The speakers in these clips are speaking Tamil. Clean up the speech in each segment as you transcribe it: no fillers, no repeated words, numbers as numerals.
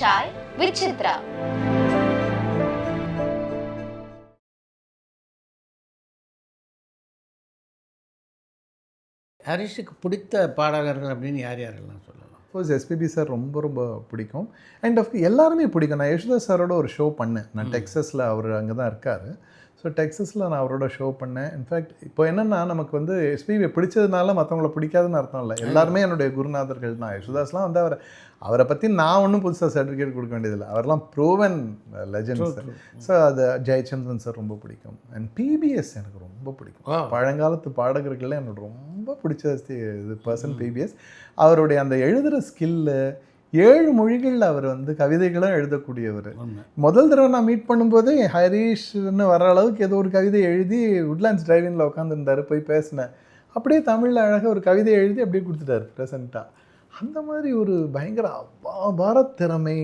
Chai with Chitra. ஹரிஷுக்கு பிடித்த பாடகர்கள் அப்படின்னு யார் யாரெல்லாம் சொல்லலாம்? ஃபோர்ஸ் எஸ்பிபி சார் ரொம்ப ரொம்ப பிடிக்கும். அண்ட் எல்லாருமே பிடிக்கும். நான் யேசுதாஸ் சாரோட ஒரு ஷோ பண்ணேன். நான் டெக்ஸஸில் அவர் அங்கே தான் இருக்கார். ஸோ டெக்ஸஸில் நான் அவரோட ஷோ பண்ணேன். இன்ஃபேக்ட் இப்போ என்னென்னா நமக்கு வந்து எஸ்பிபியை பிடிச்சதுனால மற்றவங்கள பிடிக்காதுன்னு அர்த்தம் இல்லை. எல்லாருமே என்னுடைய குருநாதர்கள் தான். யேசுதாஸ்லாம் வந்து அவரை பற்றி நான் ஒன்றும் புதுசாக சர்டிஃபிகேட் கொடுக்க வேண்டியதில்லை. அவரெல்லாம் ப்ரூவன் லெஜண்ட் சார். ஸோ அது ஜெயச்சந்திரன் சார் ரொம்ப பிடிக்கும். அண்ட் பிபிஎஸ் எனக்கு ரொம்ப பிடிக்கும். பழங்காலத்து பாடகர்களே எனக்கு ரொம்ப பிடிச்ச இது பர்சன் பிபிஎஸ். அவருடைய அந்த எழுதுகிற ஸ்கில்லு, 7 மொழிகளில் அவர் வந்து கவிதைகளும் எழுதக்கூடியவர். முதல் தடவை நான் மீட் பண்ணும்போதே ஹரீஷ்னு வர அளவுக்கு ஏதோ ஒரு கவிதை எழுதி உட்லாண்ட்ஸ் டிரைவிங்கில் உட்காந்துருந்தார். போய் பேசினேன். அப்படியே தமிழில் அழகாக ஒரு கவிதை எழுதி அப்படியே கொடுத்துட்டார் ப்ரெசண்ட்டாக. அந்த மாதிரி ஒரு பயங்கர அபார திறமை.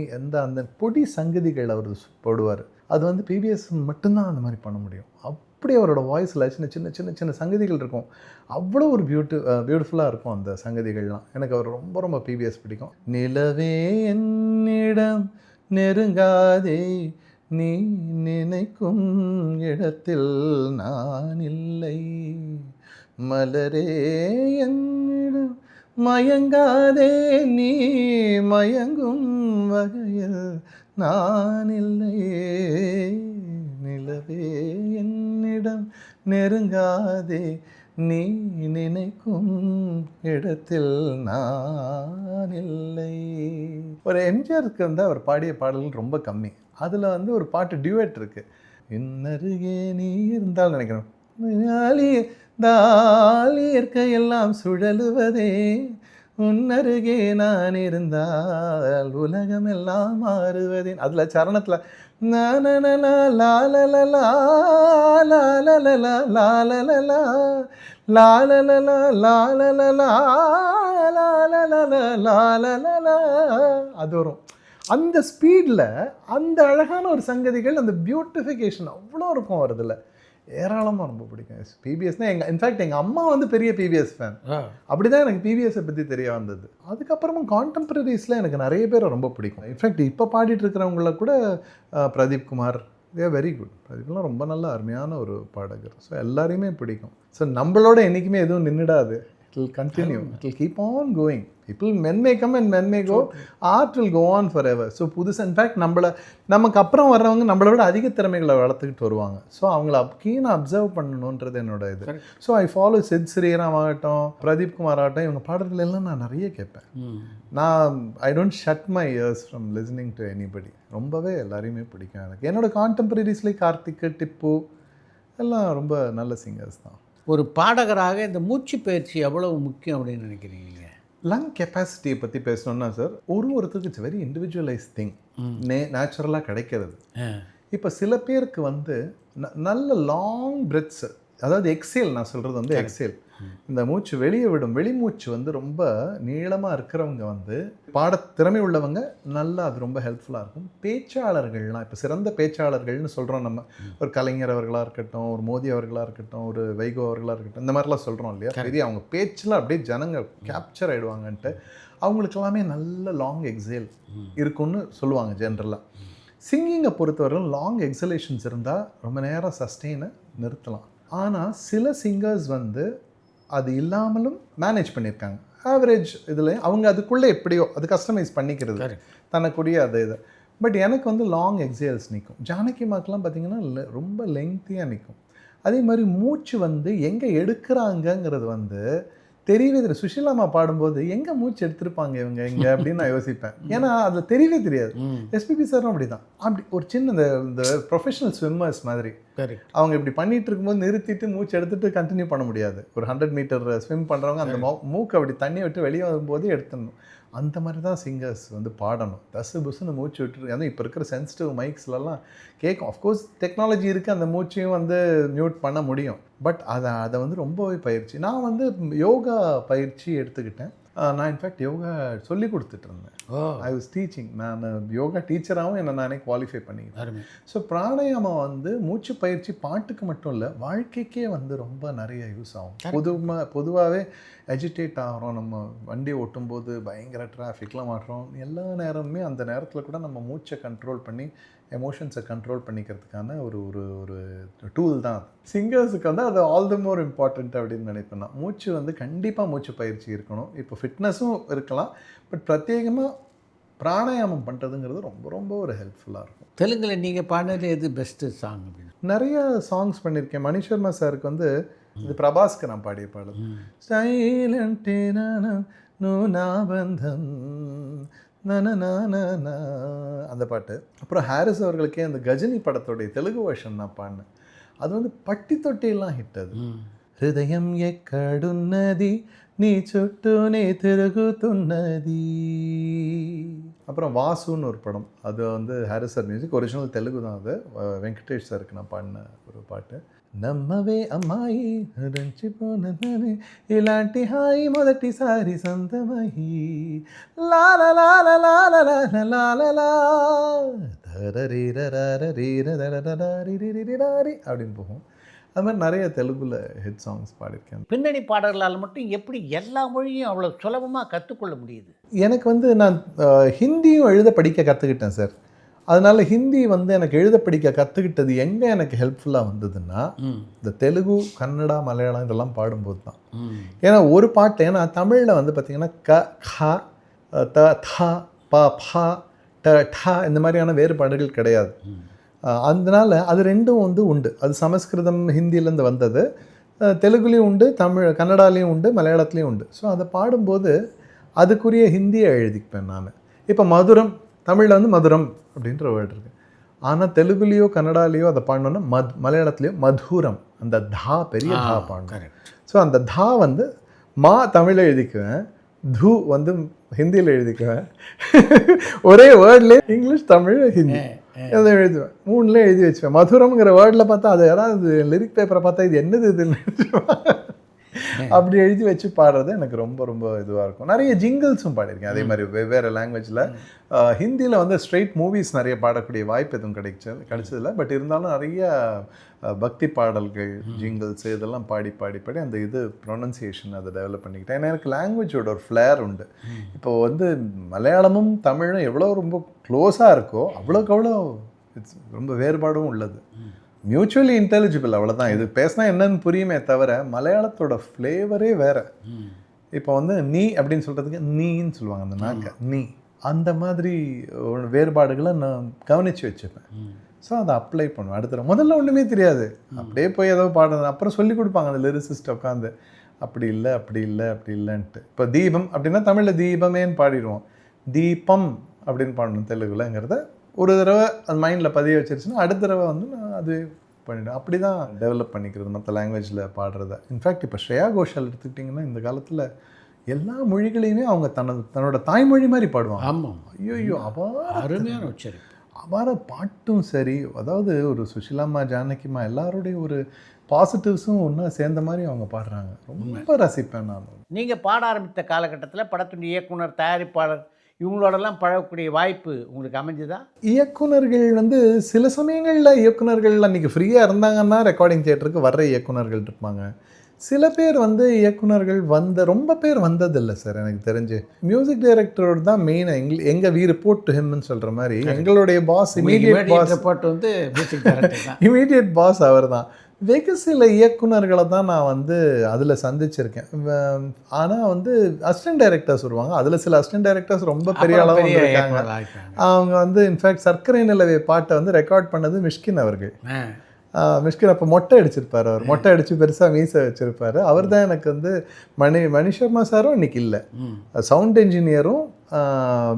அந்த பொடி சங்கதிகள் அவர் போடுவார். அது வந்து பிபிஎஸ் மட்டும்தான் அந்த மாதிரி பண்ண முடியும். அப்படி அவரோட வாய்ஸில் சின்ன சின்ன சின்ன சின்ன சங்கதிகள் இருக்கும். அவ்வளோ ஒரு பியூட்டிஃபுல்லாக இருக்கும் அந்த சங்கதிகள்லாம். எனக்கு அவர் ரொம்ப ரொம்ப பிபிஎஸ் பிடிக்கும். நிலவே என்னிடம் நெருங்காதே, நீ நினைக்கும் இடத்தில் நான் இல்லை, மலரே என்னிடம் மயங்காதே, நீ மயங்கும் வகையில் நான் இல்லை, நிலவே என்னிடம் நெருங்காதே, நீ நினைக்கும் இடத்தில் நான் இல்லை. ஒரு எம்ஜிஆருக்கு வந்து அவர் பாடிய பாடல்கள் ரொம்ப கம்மி. அதில் வந்து ஒரு பாட்டு டியூட் இருக்குது. இன்னருகே நீ இருந்தால் நினைக்கிறேன், இயற்கையெல்லாம் சுழலுவதே, உன்னருகே நான் இருந்தால் உலகமெல்லாம் மாறுவதே. அதில் சரணத்தில் அது வரும். அந்த ஸ்பீடில் அந்த அழகான ஒரு சங்கதிகள், அந்த பியூட்டிஃபிகேஷன் அவ்வளோ இருக்கும் வருதில்ல. ஏராளமாக ரொம்ப பிடிக்கும் பிபிஎஸ்னால். இன்ஃபேக்ட் எங்கள் அம்மா வந்து பெரிய பிபிஎஸ் ஃபேன். அப்படி தான் எனக்கு பிபிஎஸ்ஸை பற்றி தெரிய வந்தது. அதுக்கப்புறமா கான்டெம்பரரிஸில் எனக்கு நிறைய பேரை ரொம்ப பிடிக்கும். இன்ஃபேக்ட் இப்போ பாடிட்டு இருக்கிறவங்கள கூட Pradeep Kumar, they very good. பிரதீப்லாம் ரொம்ப நல்ல அருமையான ஒரு பாடகர். ஸோ எல்லாரையுமே பிடிக்கும். ஸோ நம்மளோட என்றைக்குமே எதுவும் நின்றுடாது. It will continue. It will keep on going. People, men may come and men may go. Art will go on forever. So புதுசாக இன்ஃபேக்ட் நமக்கு அப்புறம் வர்றவங்க நம்மளோட அதிக திறமைகளை வளர்த்துக்கிட்டு வருவாங்க. ஸோ அவங்கள கீனாக அப்சர்வ் பண்ணணுன்றது என்னோட இது. So I follow Sid Sriram ஆகட்டும், பிரதீப் குமார் ஆகட்டும், இவங்க பாடல்கள் எல்லாம் நான் நிறைய கேட்பேன். நான் I don't shut my ears from listening to anybody. ரொம்பவே எல்லாரையுமே பிடிக்கும் எனக்கு. என்னோட கான்டெம்பரரிஸ்லேயே கார்த்திக், டிப்பு எல்லாம் ரொம்ப நல்ல சிங்கர்ஸ் தான். ஒரு பாடகராக இந்த மூச்சு பயிற்சி எவ்வளவு முக்கியம் அப்படின்னு நினைக்கிறீங்க? லங் கெப்பாசிட்டியை பற்றி பேசணுன்னா சார், ஒருத்தருக்கு இட்ஸ் வெரி இண்டிவிஜுவலைஸ் திங். நேச்சுரலாக கிடைக்கிறது. இப்போ சில பேருக்கு வந்து நல்ல லாங் பிரெத்ஸ், அதாவது எக்ஸேல், நான் சொல்கிறது வந்து எக்ஸேல், இந்த மூச்சு வெளியே விடும் வெளிமூச்சு வந்து ரொம்ப நீளமாக இருக்கிறவங்க வந்து பாட திறமை உள்ளவங்க நல்லா அது ரொம்ப ஹெல்ப்ஃபுல்லாக இருக்கும். பேச்சாளர்கள்லாம் இப்போ சிறந்த பேச்சாளர்கள்னு சொல்கிறோம் நம்ம. ஒரு கலைஞர் அவர்களாக இருக்கட்டும், ஒரு மோடி அவர்களாக இருக்கட்டும், ஒரு வைகோ அவர்களாக இருக்கட்டும், இந்த மாதிரிலாம் சொல்கிறோம் இல்லையா. பெரிய அவங்க பேச்சில் அப்படியே ஜனங்க கேப்சர் ஆகிடுவாங்கன்ட்டு அவங்களுக்கெல்லாமே நல்ல லாங் எக்ஸேல் இருக்குன்னு சொல்லுவாங்க ஜென்ரலாக. சிங்கிங்கை பொறுத்தவரைக்கும் லாங் எக்ஸலேஷன்ஸ் இருந்தால் ரொம்ப நேரம் சஸ்டெயினை நிறுத்தலாம். ஆனால் சில சிங்கர்ஸ் வந்து அது இல்லாமலும் மேனேஜ் பண்ணியிருக்காங்க. ஆவரேஜ் இதில் அவங்க அதுக்குள்ளே எப்படியோ அது கஸ்டமைஸ் பண்ணிக்கிறது தனக்குரிய அது இது. பட் எனக்கு வந்து லாங் எக்ஸேல்ஸ் நிற்கும். ஜானகி மாக்கெலாம் பார்த்திங்கன்னா ரொம்ப லெங்க்த்தியாக நிற்கும். அதே மாதிரி மூச்சு வந்து எங்கே எடுக்கிறாங்கங்கிறது வந்து தெரியவே தெரியாது. சுஷீலாமா பாடும்போது எங்கே மூச்சு எடுத்திருப்பாங்க இவங்க எங்கே அப்படின்னு நான் யோசிப்பேன். ஏன்னா அதில் தெரியவே தெரியாது. எஸ்பிபி சாரும் அப்படி தான். அப்படி ஒரு சின்ன இந்த ப்ரொஃபஷனல் ஸ்விம்மர்ஸ் மாதிரி அவங்க இப்படி பண்ணிகிட்டு இருக்கும்போது நிறுத்திட்டு மூச்சு எடுத்துகிட்டு கண்டினியூ பண்ண முடியாது. ஒரு 100 மீட்டர் ஸ்விம் பண்ணுறவங்க அந்த மூக்கை அப்படி தண்ணியை விட்டு வெளியே வரும்போதே எடுத்துடணும். அந்த மாதிரி தான் சிங்கர்ஸ் வந்து பாடணும். தசு புசுன்னு மூச்சு விட்டுருக்கு. அதுவும் இப்போ இருக்கிற சென்சிட்டிவ் மைக்ஸ்லலாம் கேட்கும். அஃப்கோர்ஸ் டெக்னாலஜி இருக்குது, அந்த மூச்சையும் வந்து மியூட் பண்ண முடியும். பட் அதை வந்து ரொம்பவே பயிற்சி. நான் வந்து யோகா பயிற்சி எடுத்துக்கிட்டேன். நான் இன்ஃபேக்ட் யோகா சொல்லி கொடுத்துட்டு இருந்தேன். ஓ ஐ வாஸ் டீச்சிங். நான் யோகா டீச்சராகவும் என்னை நானே குவாலிஃபை பண்ணிக்கிட்டேன். அருமை. ஸோ பிராணாயாமம் வந்து மூச்சு பயிற்சி பாட்டுக்கு மட்டும் இல்லை, வாழ்க்கைக்கே வந்து ரொம்ப நிறைய யூஸ் ஆகும். பொதுவாகவே எஜிடேட் ஆகிறோம், நம்ம வண்டி ஓட்டும்போது பயங்கர டிராஃபிக்லாம் மாட்டுறோம். எல்லா நேரமுமே அந்த நேரத்தில் கூட நம்ம மூச்சை கண்ட்ரோல் பண்ணி எமோஷன்ஸை கண்ட்ரோல் பண்ணிக்கிறதுக்கான ஒரு ஒரு ஒரு டூல் தான். சிங்கர்ஸுக்கு வந்து அது ஆல் த மோர் இம்பார்ட்டண்ட் அப்படின்னு நினைப்பேன் நான். மூச்சு வந்து கண்டிப்பாக மூச்சு பயிற்சி இருக்கணும். இப்போ ஃபிட்னஸும் இருக்கலாம், பட் பிரத்யேகமாக பிராணாயாமம் பண்ணுறதுங்கிறது ரொம்ப ரொம்ப ஒரு ஹெல்ப்ஃபுல்லாக இருக்கும். தெலுங்கில் நீங்கள் பாடினது எது பெஸ்ட்டு சாங் அப்படின்னு? நிறைய சாங்ஸ் பண்ணியிருக்கேன். மணி சர்மா சாருக்கு வந்து இது பிரபாஸ்க்கு நான் பாடிய பாடல் சைலண்ட் நூ நாபந்தம் அந்த பாட்டு. அப்புறம் ஹாரிஸ் அவர்களுக்கே அந்த கஜினி படத்துடைய தெலுங்கு வெர்ஷன் நான் பாடினேன். அது வந்து பட்டி தொட்டியெல்லாம் ஹிட். அது హృదయం ఎక్కడున్నది నీ చుట్టూనే తిరుగుతున్నది. அப்புறம் வாசுன்னு ஒரு படம், அது வந்து Harris sir music, original Telugu தான். அது வெங்கடேஷ் சாருக்கு நான் பாடின ஒரு பாட்டு. నమ్మవే అమ్మాయి రంచిపోనని ఇలాంటి హాయి మొదటిసారి సొంతమహి அப்படின்னு போகும். அது மாதிரி நிறைய தெலுங்குல ஹிட் சாங்ஸ் பாடியிருக்கேன். பின்னணி பாடல்களால் மட்டும் எப்படி எல்லா மொழியும் அவ்வளோ சுலபமாக கற்றுக்கொள்ள முடியுது? எனக்கு வந்து நான் ஹிந்தியும் எழுத படிக்க கற்றுக்கிட்டேன் சார். அதனால் ஹிந்தி வந்து எனக்கு எழுத படிக்க கற்றுக்கிட்டது எங்கே எனக்கு ஹெல்ப்ஃபுல்லாக வந்ததுன்னா, இந்த தெலுங்கு, கன்னடா, மலையாளம் இதெல்லாம் பாடும்போது தான். ஏன்னா ஒரு பாட்டு, ஏன்னா தமிழில் வந்து பார்த்திங்கன்னா க, கா, த, தா, ப, பா, ட, டா இந்த மாதிரியான வேறுபாடுகள் கிடையாது. அதனால் அது ரெண்டும் வந்து உண்டு. அது சமஸ்கிருதம் ஹிந்தியிலேருந்து வந்தது, தெலுங்குலேயும் உண்டு, கன்னடாலேயும் உண்டு, மலையாளத்துலேயும் உண்டு. ஸோ அதை பாடும்போது அதுக்குரிய ஹிந்தியை எழுதிப்பேன் நான். இப்போ மதுரம், தமிழில் வந்து மதுரம் அப்படின்ற வேர்டு இருக்குது. ஆனால் தெலுங்குலேயோ கன்னடாலேயோ அதை பாடணுன்னா மலையாளத்துலேயோ மதுரம், அந்த தா பெரிய தா பாடணும். ஸோ அந்த தா வந்து மா தமிழில் எழுதிக்குவேன், து வந்து ஹிந்தியில் எழுதிக்குவேன். ஒரே வேர்ட்லேயே இங்கிலீஷ், தமிழ், ஹிந்தி அதை எழுதுவேன். மூணுலேயே எழுதி வச்சுவேன். மதுரம்ங்கிற வேர்டில் பார்த்தா அது யாராவது லிரிக் பேப்பரை பார்த்தா இது என்னது இதுன்னு அப்படி எழுதி வச்சு பாடுறது எனக்கு ரொம்ப ரொம்ப இதுவாக இருக்கும். நிறைய ஜிங்கிள்ஸும் பாடியிருக்கேன் அதே மாதிரி வெவ்வேறு லாங்குவேஜில். ஹிந்தியில் வந்து ஸ்ட்ரெயிட் மூவிஸ் நிறைய பாடக்கூடிய வாய்ப்பு எதுவும் கிடைச்சதில்ல. பட் இருந்தாலும் நிறைய பக்தி பாடல்கள், ஜிங்கிள்ஸ் இதெல்லாம் பாடி அந்த இது ப்ரொனன்சியேஷன் அதை டெவலப் பண்ணிக்கிட்டேன். ஏன்னா எனக்கு லாங்குவேஜோட ஒரு ஃப்ளேர் உண்டு. இப்போது வந்து மலையாளமும் தமிழும் எவ்வளோ ரொம்ப க்ளோஸாக இருக்கோ அவ்வளோக்கு அவ்வளோ ரொம்ப வேறுபாடும் உள்ளது. மியூச்சுவலி இன்டெலிஜிபிள், அவ்வளோதான். இது பேசினா என்னன்னு புரியுமே தவிர மலையாளத்தோட ஃப்ளேவரே வேறு. இப்போ வந்து நீ அப்படின்னு சொல்கிறதுக்கு நீன்னு சொல்லுவாங்க, அந்த நாக்க நீ, அந்த மாதிரி வேறுபாடுகளை நான் கவனித்து வச்சுப்பேன். ஸோ அதை அப்ளை பண்ணுவேன். அடுத்த முதல்ல ஒன்றுமே தெரியாது, அப்படியே போய் ஏதோ பாடுறது, அப்புறம் சொல்லி கொடுப்பாங்க அந்த லிரிசிஸ்ட் உட்காந்து அப்படி இல்லை அப்படி இல்லை அப்படி இல்லைன்ட்டு. இப்போ தீபம் அப்படின்னா தமிழில் தீபமேன்னு பாடிடுவோம், தீபம் அப்படின்னு பாடணும் தெலுங்குலங்கிறத ஒரு தடவை அது மைண்டில் பதிய வச்சிருச்சுன்னா அடுத்த தடவை வந்து நான் அது பண்ணிவிடுவேன். அப்படி தான் டெவலப் பண்ணிக்கிறது மற்ற லாங்குவேஜில் பாடுறத. இன்ஃபேக்ட் இப்போ ஸ்ரேயா கோஷால் எடுத்துக்கிட்டிங்கன்னா இந்த காலத்தில் எல்லா மொழிகளையுமே அவங்க தன்னோட தாய்மொழி மாதிரி பாடுவாங்க. ஆமாம், ஐயோ அருமையான உச்சரிப்பு, அபார பாட்டும் சரி. அதாவது ஒரு சுஷிலாம்மா, ஜானகிம்மா எல்லாருடைய ஒரு பாசிட்டிவ்ஸும் ஒன்றா சேர்ந்த மாதிரி அவங்க பாடுறாங்க. ரொம்ப ரசிப்பேன் நான். நீங்கள் பாட ஆரம்பித்த காலகட்டத்தில் படத்தின் இயக்குனர், தயாரிப்பாளர் இவங்களோடலாம் பழகக்கூடிய வாய்ப்பு உங்களுக்கு அமைஞ்சுதா? இயக்குனர்கள் வந்து சில சமயங்களில் இயக்குனர்கள் அன்றைக்கி ஃப்ரீயாக இருந்தாங்கன்னா ரெக்கார்டிங் தியேட்டருக்கு வர்ற இயக்குனர்கள் இருப்பாங்க. சில பேர் வந்து இயக்குனர்கள் ரொம்ப பேர் வந்ததில்லை சார் எனக்கு தெரிஞ்சு. மியூசிக் டைரக்டரோடு தான் மெயினாக எங்கள் வி ரிப்போர்ட் டு ஹிம்னு சொல்கிற மாதிரி எங்களுடைய பாஸ், இமீடியட் பாஸ் ரிப்போர்ட் வந்து மியூசிக் டைரக்டர் தான். இமீடியட் பாஸ் அவர் தான். வெகு சில இயக்குனர்களை தான் நான் வந்து அதில் சந்திச்சிருக்கேன். ஆனால் வந்து அசிஸ்டன்ட் டைரக்டர்ஸ் வருவாங்க. அதில் சில அசிஸ்டன்ட் டைரக்டர்ஸ் ரொம்ப பெரிய அளவு இருக்காங்க. அவங்க வந்து இன்ஃபேக்ட் சர்க்கரை நிலவே பாட்டை வந்து ரெக்கார்ட் பண்ணது மிஷ்கின் அவர்கள். மிஷ்கின் அப்போ மொட்டை அடிச்சிருப்பார். அவர் மொட்டை அடித்து பெருசாக மீசை வச்சுருப்பார். அவர் தான் எனக்கு வந்து மணி சர்மா சாரும் இன்றைக்கி இல்லை, சவுண்ட் இன்ஜினியரும்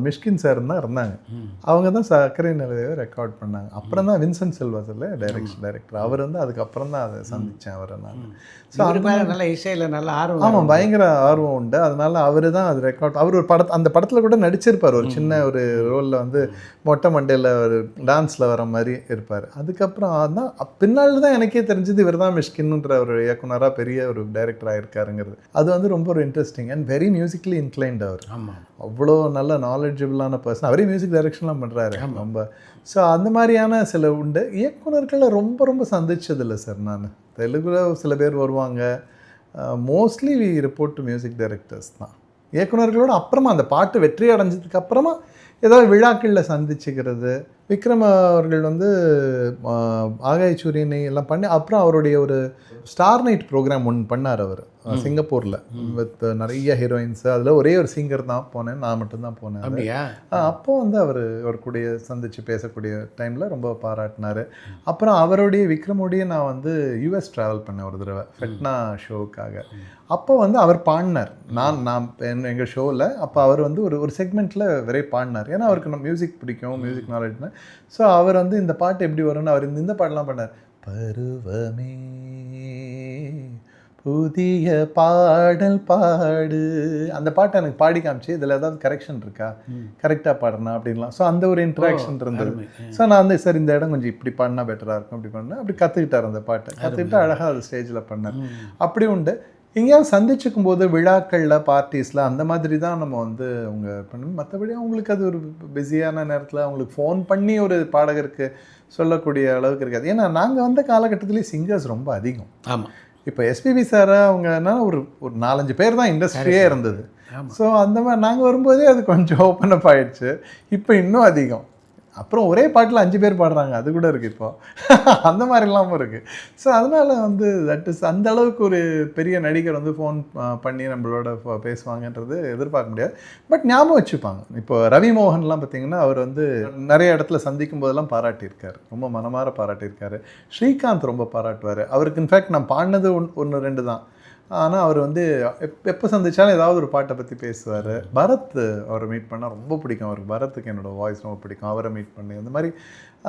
மிஷ்கின் சார் தான் இருந்தாங்க. அவங்க தான் சர்க்கரை நிலவை ரெக்கார்ட் பண்ணாங்க. அப்புறம் தான் வின்சென்ட் செல்வா சார் டைரக்டர். அவர் வந்து அதுக்கப்புறம் தான் அதை சந்தித்தேன் அவரை நான். ஸோ அது மேலே நல்ல இசையில் நல்ல ஆர்வம். ஆமாம், பயங்கர ஆர்வம் உண்டு. அதனால அவர் தான் அது ரெக்கார்ட். அவர் ஒரு அந்த படத்தில் கூட நடிச்சிருப்பார். ஒரு சின்ன ஒரு ரோலில் வந்து மொட்டை மண்டையில் ஒரு டான்ஸில் வர மாதிரி இருப்பார். அதுக்கப்புறம் தான் பின்னால் தான் எனக்கே தெரிஞ்சது இவர் தான் மிஷ்கின்ன்ற ஒரு இயக்குனராக பெரிய ஒரு டைரக்டராக இருக்காருங்கிறது. அது வந்து ரொம்ப ஒரு interesting and very musically inclined அவர். ஆமாம், அவ்வளோ நல்ல நாலேஜபிளான பர்சன். அவரே மியூசிக் டைரக்ஷன்லாம் பண்ணுறாரு ரொம்ப. ஸோ அந்த மாதிரியான சில உண்டு. இயக்குனர்களை ரொம்ப ரொம்ப சந்திச்சதில்லை சார் நான். தெலுங்குல சில பேர் வருவாங்க. Mostly we report to music directors தான். இயக்குனர்களோட அப்புறமா அந்த பாட்டு வெற்றி அடைஞ்சதுக்கு அப்புறமா ஏதாவது விழாக்களில் சந்திச்சுக்கிறது. விக்ரம் அவர்கள் வந்து ஆகாயச்சூரியனை எல்லாம் பண்ணி அப்புறம் அவருடைய ஒரு ஸ்டார் நைட் ப்ரோக்ராம் ஒன்று பண்ணார் அவர் சிங்கப்பூரில் வித் நிறைய ஹீரோயின்ஸு. அதில் ஒரே ஒரு சிங்கர் தான் போனேன், நான் மட்டும்தான் போனேன். அப்படியா? அப்போ வந்து அவர் கூடிய சந்தித்து பேசக்கூடிய டைமில் ரொம்ப பாராட்டினார். அப்புறம் அவருடைய விக்ரமுடைய நான் வந்து யூஎஸ் ட்ராவல் பண்ணேன் ஒரு தடவை ஃபெட்னா ஷோவுக்காக. அப்போ வந்து அவர் பாடினார். நான் எங்கள் ஷோவில் அப்போ அவர் வந்து ஒரு செக்மெண்ட்டில் விரை பாடினார். ஏன்னா அவருக்கு நம்ம மியூசிக் பிடிக்கும், மியூசிக் நாலேஜ்னு. ஸோ அவர் வந்து இந்த பாட்டு எப்படி வரும்னு அவர் இந்த பாட்டெலாம் பண்ணார். பருவமே புதிய பாடல் பாடு, அந்த பாட்டை எனக்கு பாடி காமிச்சு இதில் ஏதாவது கரெக்ஷன் இருக்கா, கரெக்டாக பாடுறேன் அப்படின்லாம். ஸோ அந்த ஒரு இன்ட்ராக்ஷன் இருந்தது. ஸோ நான் வந்து சார் இந்த இடம் கொஞ்சம் இப்படி பாடினா பெட்டராக இருக்கும் அப்படி பண்ணேன். அப்படி கற்றுக்கிட்டார் அந்த பாட்டை. கற்றுக்கிட்டு அழகாக அது ஸ்டேஜில் பண்ணார். அப்படி உண்டு. எங்கேயாவது சந்திச்சுக்கும் போது விழாக்களில் பார்ட்டிஸில் அந்த மாதிரி தான் நம்ம வந்து அவங்க பண்ணணும். மற்றபடி அவங்களுக்கு அது ஒரு பிஸியான நேரத்தில் அவங்களுக்கு ஃபோன் பண்ணி ஒரு பாடகருக்கு சொல்லக்கூடிய அளவுக்கு இருக்காது. ஏன்னா நாங்கள் வந்த காலகட்டத்திலேயே சிங்கர்ஸ் ரொம்ப அதிகம். ஆமாம். இப்போ எஸ்பிபி சாரை அவங்கன்னா ஒரு 4-5 பேர் தான் இண்டஸ்ட்ரியே இருந்தது. ஸோ அந்த மாதிரி நாங்கள் வரும்போதே அது கொஞ்சம் ஓப்பன் அப் ஆகிடுச்சு. இப்போ இன்னும் அதிகம். அப்புறம் ஒரே பாட்டில் 5 பேர் பாடுறாங்க, அது கூட இருக்குது இப்போ. அந்த மாதிரிலாமும் இருக்குது. ஸோ அதனால் வந்து தட் இஸ் அந்த அளவுக்கு ஒரு பெரிய நடிகர் வந்து ஃபோன் பண்ணி நம்மளோட பேசுவாங்கன்றது எதிர்பார்க்க முடியாது. பட் ஞாபகம் வச்சுப்பாங்க. இப்போ ரவி மோகன்லாம் பார்த்திங்கன்னா அவர் வந்து நிறைய இடத்துல சந்திக்கும் போதெல்லாம் பாராட்டியிருக்காரு, ரொம்ப மனமாற பாராட்டியிருக்காரு. ஸ்ரீகாந்த் ரொம்ப பாராட்டுவார். அவருக்கு இன்ஃபேக்ட் நான் பாடினது 1-2 தான். ஆனால் அவர் வந்து எப்போ சந்திச்சாலும் ஏதாவது ஒரு பாட்டை பற்றி பேசுவார். பரத் அவரை மீட் பண்ணால் ரொம்ப பிடிக்கும் அவருக்கு. பரத்துக்கு என்னோடய வாய்ஸ் ரொம்ப பிடிக்கும். அவரை மீட் பண்ணி அந்த மாதிரி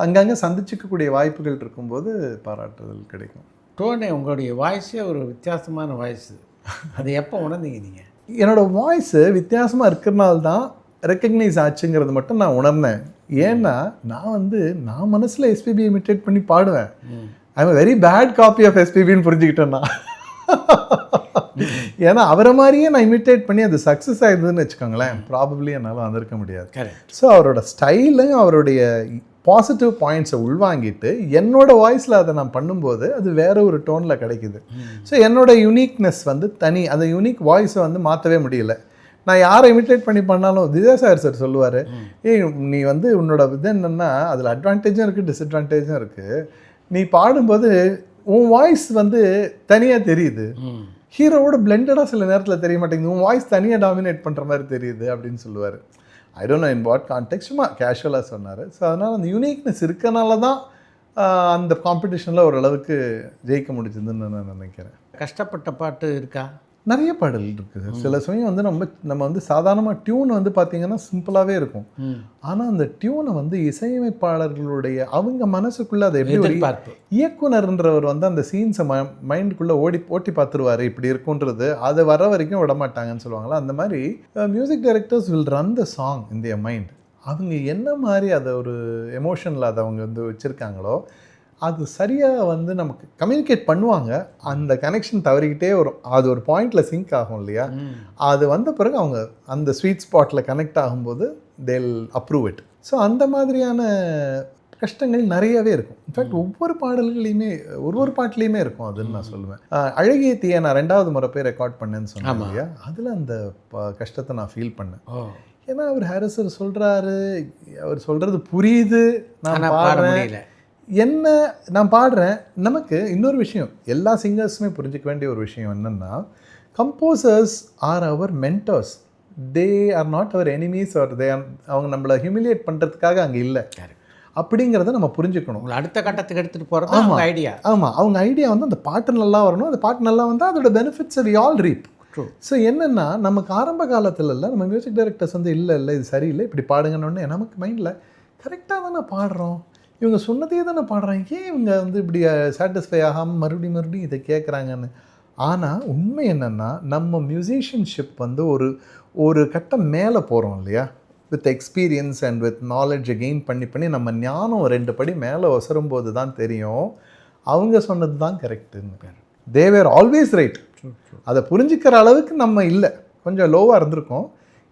அங்கங்கே சந்திச்சிக்கக்கூடிய வாய்ப்புகள் இருக்கும்போது பாராட்டுதல் கிடைக்கும். டோனே உங்களுடைய வாய்ஸே ஒரு வித்தியாசமான வாய்ஸு. அது எப்போ உணர்ந்தீங்க நீங்கள்? என்னோடய வாய்ஸு வித்தியாசமாக இருக்கிறனால தான் ரெக்கக்னைஸ் ஆச்சுங்கிறது மட்டும் நான் உணர்ந்தேன். ஏன்னா நான் மனசில் எஸ்பிபி இமிட்டேட் பண்ணி பாடுவேன். I am very bad copy of எஸ்பிபின்னு புரிஞ்சுக்கிட்டேன்னா. ஏன்னா அவரை மாதிரியே நான் இமிட்டேட் பண்ணி அது சக்ஸஸ் ஆகிடுதுன்னு வச்சுக்கோங்களேன், ப்ராபப்ளி என்னால் வந்திருக்க முடியாது. ஸோ அவரோட ஸ்டைலையும் அவருடைய பாசிட்டிவ் பாயிண்ட்ஸை உள்வாங்கிட்டு என்னோட வாய்ஸில் அதை நான் பண்ணும்போது அது வேற ஒரு டோனில் கிடைக்குது. ஸோ என்னோட யூனிக்னஸ் வந்து தனி. அந்த யூனிக் வாய்ஸை வந்து மாற்றவே முடியல. நான் யாரை இமிட்டேட் பண்ணி பண்ணாலும் திவ்யாசாகர் சார் சொல்லுவார், நீ வந்து உன்னோட இது என்னென்னா அதில் அட்வான்டேஜும் இருக்குது டிஸ்அட்வான்டேஜும் இருக்குது. நீ பாடும்போது உன் வாய்ஸ் வந்து தனியாக தெரியுது, ஹீரோவோட பிளெண்டடாக சில நேரத்தில் தெரிய மாட்டேங்குது, உன் வாய்ஸ் தனியாக டாமினேட் பண்ணுற மாதிரி தெரியுது அப்படின்னு சொல்லுவார். I don't know in what context, சும்மா கேஷுவலாக சொன்னார். ஸோ அதனால் அந்த யூனிக்னஸ் இருக்கனால தான் அந்த காம்படிஷனில் ஓரளவுக்கு ஜெயிக்க முடிஞ்சதுன்னு நான் நினைக்கிறேன். கஷ்டப்பட்ட பாட்டு இருக்கா? நிறைய பாடல் இருக்குது சார். சில சமயம் வந்து நம்ம வந்து சாதாரணமாக டியூன் வந்து பார்த்திங்கன்னா சிம்பிளாகவே இருக்கும். ஆனால் அந்த டியூனை வந்து இசையமைப்பாளர்களுடைய அவங்க மனசுக்குள்ளே அதை எப்படி ஒரு இயக்குனர்ன்றவர் வந்து அந்த சீன்ஸை மைண்டுக்குள்ளே ஓட்டி பார்த்துருவார் இப்படி இருக்குன்றது, அது வர வரைக்கும் விட மாட்டாங்கன்னு சொல்லுவாங்களா. அந்த மாதிரி music directors will run the song in their mind. அவங்க என்ன மாதிரி அதை ஒரு எமோஷனில் அதை அவங்க வந்து வச்சுருக்காங்களோ அது சரியாக வந்து நமக்கு கம்யூனிகேட் பண்ணுவாங்க. அந்த கனெக்ஷன் தவறிக்கிட்டே வரும். அது ஒரு பாயிண்டில் சிங்க் ஆகும் இல்லையா, அது வந்த பிறகு அவங்க அந்த ஸ்வீட் ஸ்பாட்டில் கனெக்ட் ஆகும்போது தேல் அப்ரூவ் இட். ஸோ அந்த மாதிரியான கஷ்டங்கள் நிறையவே இருக்கும். இன்ஃபேக்ட் ஒவ்வொரு பாடல்களையுமே ஒரு பாட்டிலையுமே இருக்கும் அதுன்னு நான் சொல்லுவேன். அழகிய தீயை நான் 2வது முறை போய் ரெக்கார்ட் பண்ணேன்னு சொன்னேன் இல்லையா, அதில் அந்த கஷ்டத்தை நான் ஃபீல் பண்ணேன். ஏன்னா அவர் ஹாரிஸ் சொல்கிறாரு, அவர் சொல்கிறது புரியுது, நான் பாடுறேன், என்ன நான் பாடுறேன். நமக்கு இன்னொரு விஷயம் எல்லா சிங்கர்ஸுமே புரிஞ்சிக்க வேண்டிய ஒரு விஷயம் என்னென்னா, composers are our mentors, they are not our enemies or அவங்க நம்மளை ஹியூமிலியேட் பண்ணுறதுக்காக அங்கே இல்லை அப்படிங்கிறத நம்ம புரிஞ்சுக்கணும். அடுத்த கட்டத்துக்கு எடுத்துகிட்டு போகிறது அவங்க ஐடியா. ஆமாம், அவங்க ஐடியா வந்து அந்த பாட்டு நல்லா வரணும், அந்த பாட்டு நல்லா வந்தால் அதோட benefits we all reap. So என்னென்னா நமக்கு ஆரம்ப காலத்தில் இல்லை நம்ம மியூசிக் டைரக்டர்ஸ் வந்து இல்லை இது சரியில்லை இப்படி பாடுங்கன்னு நமக்கு மைண்டில் கரெக்டாக தானே பாடுறோம், இவங்க சொன்னதே தானே பாடுறாங்க, ஏன் இவங்க வந்து இப்படி சாட்டிஸ்ஃபை ஆகாமல் மறுபடியும் இதை கேட்குறாங்கன்னு. ஆனால் உண்மை என்னென்னா நம்ம மியூசிஷியன்ஷிப் வந்து ஒரு கட்டம் மேலே போகிறோம் இல்லையா, வித் எக்ஸ்பீரியன்ஸ் அண்ட் வித் நாலேஜை கெயின் பண்ணி நம்ம ஞானம் 2 படி மேலே ஒசரும்போது தான் தெரியும் அவங்க சொன்னது தான் கரெக்டுன்னு. தே வேர் ஆல்வேஸ் ரைட். அதை புரிஞ்சுக்கிற அளவுக்கு நம்ம இல்லை, கொஞ்சம் லோவாக இருந்திருக்கோம்.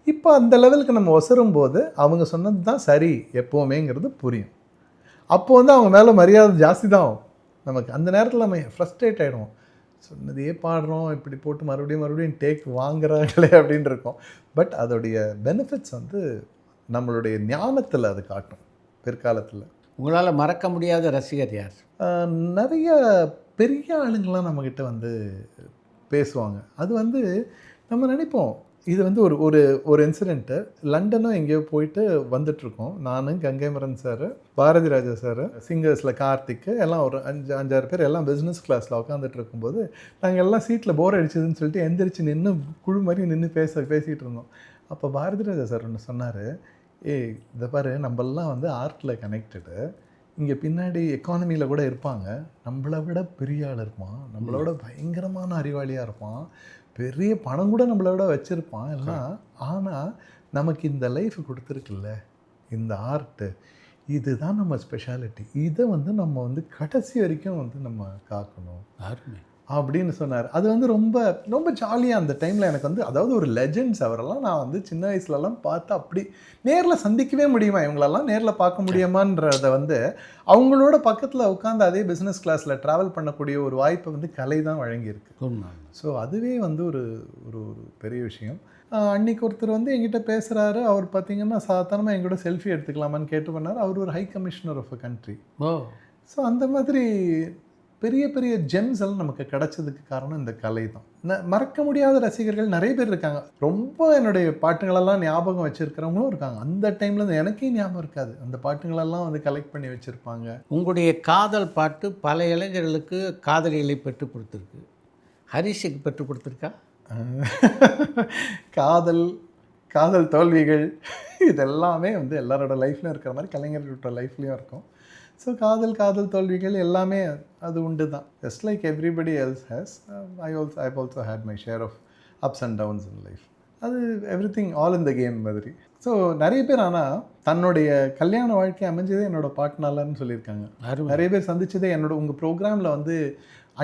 இப்போ அந்த லெவலுக்கு நம்ம ஒசரும்போது அவங்க சொன்னது தான் சரி எப்போவுமேங்கிறது புரியும். அப்போ வந்து அவங்க மேலே மரியாதை ஜாஸ்தி தான் ஆகும் நமக்கு. அந்த நேரத்தில் நம்ம ஃப்ரஸ்ட்ரேட் ஆகிடுவோம், சொன்னதையே பாடுறோம் இப்படி போட்டு மறுபடியும் டேக் வாங்குறாங்களே அப்படின்னு இருக்கோம். பட் அதோடைய பெனிஃபிட்ஸ் வந்து நம்மளுடைய ஞானத்தில் அது காட்டும் பிற்காலத்தில். உங்களால் மறக்க முடியாத ரசிகர் யார்? நிறைய பெரிய ஆளுங்கள்லாம் நம்மக்கிட்ட வந்து பேசுவாங்க. அது வந்து நம்ம நினைப்போம் இது வந்து ஒரு இன்சிடெண்ட்டு. லண்டனோ எங்கேயோ போயிட்டு வந்துட்ருக்கோம், நான் கங்கைமரன் சார், பாரதி ராஜா சார், சிங்கர்ஸில் கார்த்திக் எல்லாம் ஒரு 5-6 பேர் எல்லாம் பிஸ்னஸ் கிளாஸில் உட்காந்துட்டு இருக்கும்போது நாங்கள் எல்லாம் சீட்டில் போர் அடிச்சதுன்னு சொல்லிட்டு எந்திரிச்சு நின்று குழு மாதிரி நின்று பேசிகிட்டு இருந்தோம். அப்போ பாரதி ராஜா சார் ஒன்று சொன்னார், இதை பாரு நம்மளாம் வந்து ஆர்ட்டில் கனெக்டடு, இங்கே பின்னாடி எக்கானமியில் கூட இருப்பாங்க, நம்மளை விட பெரிய ஆள் இருப்பான், நம்மளோட பயங்கரமான அறிவாளியாக இருப்பான், பெரிய பணம் கூட நம்மளை விட வச்சுருப்பான் எல்லாம். ஆனால் நமக்கு இந்த லைஃப் கொடுத்துருக்குல்ல இந்த ஆர்ட்டு, இதுதான் நம்ம ஸ்பெஷாலிட்டி, இதை வந்து நம்ம வந்து கடைசி வரைக்கும் வந்து நம்ம காக்கணும் அப்படின்னு சொன்னார். அது வந்து ரொம்ப ரொம்ப ஜாலியாக அந்த டைமில் எனக்கு வந்து, அதாவது ஒரு லெஜெண்ட்ஸ் அவரெல்லாம் நான் வந்து சின்ன வயசுலலாம் பார்த்து அப்படி நேரில் சந்திக்கவே முடியுமா, இவங்களெல்லாம் நேரில் பார்க்க முடியுமான்றதை வந்து அவங்களோட பக்கத்தில் உட்காந்து அதே பிஸ்னஸ் கிளாஸில் ட்ராவல் பண்ணக்கூடிய ஒரு வாய்ப்பை வந்து கலை தான் வழங்கியிருக்கு. ஸோ அதுவே வந்து ஒரு ஒரு பெரிய விஷயம். அன்றைக்கி ஒருத்தர் வந்து எங்கிட்ட பேசுகிறாரு, அவர் பார்த்திங்கன்னா சாதாரணமாக எங்கூட செல்ஃபி எடுத்துக்கலாமான்னு கேட்டு பண்ணார். அவர் ஒரு high commissioner of a country. So அந்த மாதிரி பெரிய பெரிய ஜெம்ஸ் எல்லாம் நமக்கு கிடைச்சதுக்கு காரணம் இந்த கலை தான். மறக்க முடியாத ரசிகர்கள் நிறைய பேர் இருக்காங்க. ரொம்ப என்னுடைய பாட்டுங்களெல்லாம் ஞாபகம் வச்சுருக்கிறவங்களும் இருக்காங்க. அந்த டைமில் எனக்கே ஞாபகம் இருக்காது, அந்த பாட்டுங்களெல்லாம் வந்து கலெக்ட் பண்ணி வச்சுருப்பாங்க. உங்களுடைய காதல் பாட்டு பல இளைஞர்களுக்கு காதலிகளை பெற்றுக் கொடுத்துருக்கு, ஹரிஷுக்கு பெற்றுக் கொடுத்துருக்கா? காதல் தோல்விகள் இதெல்லாமே வந்து எல்லாரோட லைஃப்லையும் இருக்கிற மாதிரி கலைஞர்களோட லைஃப்லேயும் இருக்கும். ஸோ காதல் தோல்விகள் எல்லாமே அது உண்டு தான். Just like everybody else has, I also had my share of ups and downs in life. அது everything all in the game மாதிரி. ஸோ நிறைய பேர் ஆனால் தன்னுடைய கல்யாண வாழ்க்கை அமைஞ்சதே என்னோடய பாட்டுனாலன்னு சொல்லியிருக்காங்க. நிறைய பேர் சந்திச்சதே உங்கள் ப்ரோக்ராமில் வந்து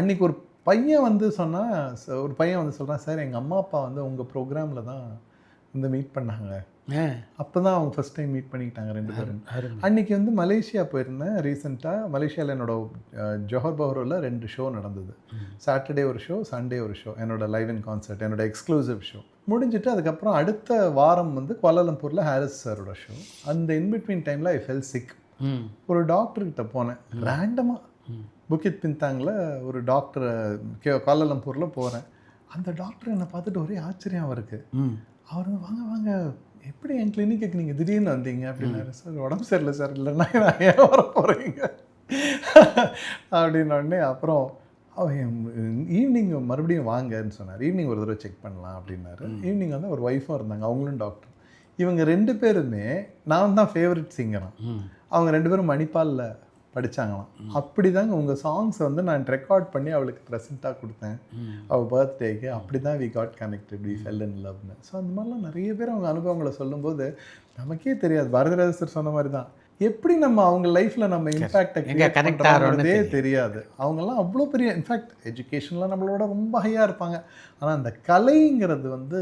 அன்றைக்கி ஒரு பையன் வந்து சொல்கிறான், சார் எங்கள் அம்மா அப்பா வந்து உங்கள் ப்ரோக்ராமில் தான் வந்து மீட் பண்ணாங்க, அப்போ தான் அவங்க ஃபஸ்ட் டைம் மீட் பண்ணிக்கிட்டாங்க 2 பேரும். அன்றைக்கி வந்து மலேசியா போயிருந்தேன் ரீசெண்டாக. மலேசியாவில் ஜோஹர் பஹ்ரூவில் 2 ஷோ நடந்தது. சாட்டர்டே ஒரு ஷோ, சண்டே ஒரு ஷோ, என்னோடய லைவ் இன் கான்சர்ட், என்னோடய எக்ஸ்க்ளூசிவ் ஷோ முடிஞ்சிட்டு அதுக்கப்புறம் அடுத்த வாரம் வந்து கோலாலம்பூரில் ஹாரிஸ் சாரோட ஷோ. அந்த இன்பிட்வீன் டைமில் ஐ ஃபெல் சிக். ஒரு டாக்டர்கிட்ட போனேன் ரேண்டமாக, புக்கித் பின்தாங்கில் ஒரு டாக்டர் கோலாலம்பூரில் போகிறேன். அந்த டாக்டர் என்னை பார்த்துட்டு ஒரே ஆச்சரியம் அவருக்கு. அவர் வாங்க எப்படி என் கிளினிக்கு நீங்கள் திடீர்னு வந்தீங்க அப்படின்னாரு. சார் உடம்பு சரியில்லை சார். இல்லைன்னா நான் ஏன் வர போகிறீங்க அப்படின்னோடனே அப்புறம் ஈவினிங் மறுபடியும் வாங்கன்னு சொன்னார். ஈவினிங் ஒரு தடவை செக் பண்ணலாம் அப்படின்னாரு. ஈவினிங் வந்து ஒரு ஒய்ஃபும் இருந்தாங்க, அவங்களும் டாக்டர். இவங்க 2 பேருமே நான் தான் ஃபேவரட் சிங்கரான். அவங்க 2 பேரும் மணிப்பாலில் படித்தாங்களாம். அப்படி தாங்க உங்கள் சாங்ஸை வந்து நான் ரெக்கார்ட் பண்ணி அவளுக்கு ப்ரெசென்ட்டாக கொடுத்தேன் அவள் பர்த்டேக்கு. அப்படி தான் we got connected, we fell in லவ்னு. ஸோ அந்த மாதிரிலாம் நிறைய பேர் அவங்க அனுபவங்களை சொல்லும்போது நமக்கே தெரியாது. பாரதிராஜ சார் சொன்ன மாதிரி தான், எப்படி நம்ம அவங்க லைஃப்பில் நம்ம இம்பேக்டை கனெக்ட் ஆகிறதே தெரியாது. அவங்கெல்லாம் அவ்வளோ பெரிய, இன்ஃபேக்ட் எஜுகேஷன்லாம் நம்மளோட ரொம்ப ஹையாக இருப்பாங்க. ஆனால் அந்த கலைங்கிறது வந்து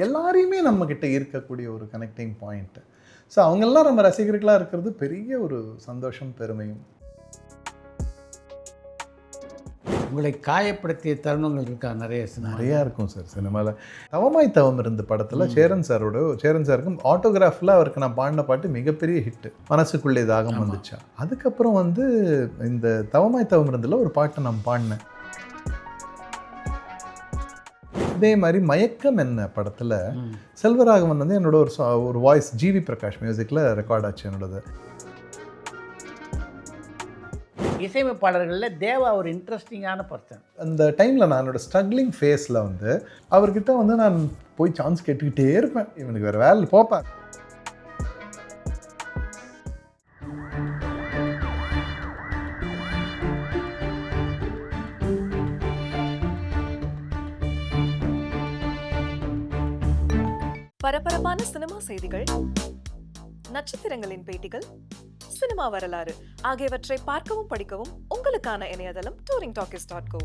எல்லாரையுமே நம்மக்கிட்ட இருக்கக்கூடிய ஒரு கனெக்டிங் பாயிண்ட்டு. ஸோ அவங்கெல்லாம் நம்ம ரசிகர்களாக இருக்கிறது பெரிய ஒரு சந்தோஷம், பெருமையும். உங்களை காயப்படுத்திய தருணங்கள் இருக்கா? நிறையா இருக்கும் சார் சினிமாவில். தவமாய் தவம் இருந்த படத்தில் சேரன் சாருக்கும் ஆட்டோகிராஃபில் அவருக்கு நான் பாடின பாட்டு மிகப்பெரிய ஹிட்டு, மனசுக்குள்ளே தாகம் வந்துச்சா. அதுக்கப்புறம் வந்து இந்த தவமாய் தவம் இருந்தில் ஒரு பாட்டை நான் பாடினேன். அதே மாதிரி மயக்கம் என்ன படத்தில் செல்வராகவன் வந்து என்னோட ஒரு வாய்ஸ் ஜிவி பிரகாஷ் மியூசிக்கில் ரெக்கார்ட் ஆச்சு என்னோடது. இசையமைப்பாளர்களில் தேவா ஒரு இன்ட்ரெஸ்டிங்கான பர்சன். அந்த டைமில் நான் என்னோட ஸ்ட்ரகிளிங் ஃபேஸில் வந்து அவர்கிட்ட வந்து நான் போய் சான்ஸ் கேட்டுக்கிட்டே இருப்பேன். இவனுக்கு வேறு வேலை போப்பேன். பரபரப்பான சினிமா செய்திகள், நட்சத்திரங்களின் பேட்டிகள், சினிமா வரலாறு ஆகியவற்றை பார்க்கவும் படிக்கவும் உங்களுக்கான இணையதளம் touringtalkies.co.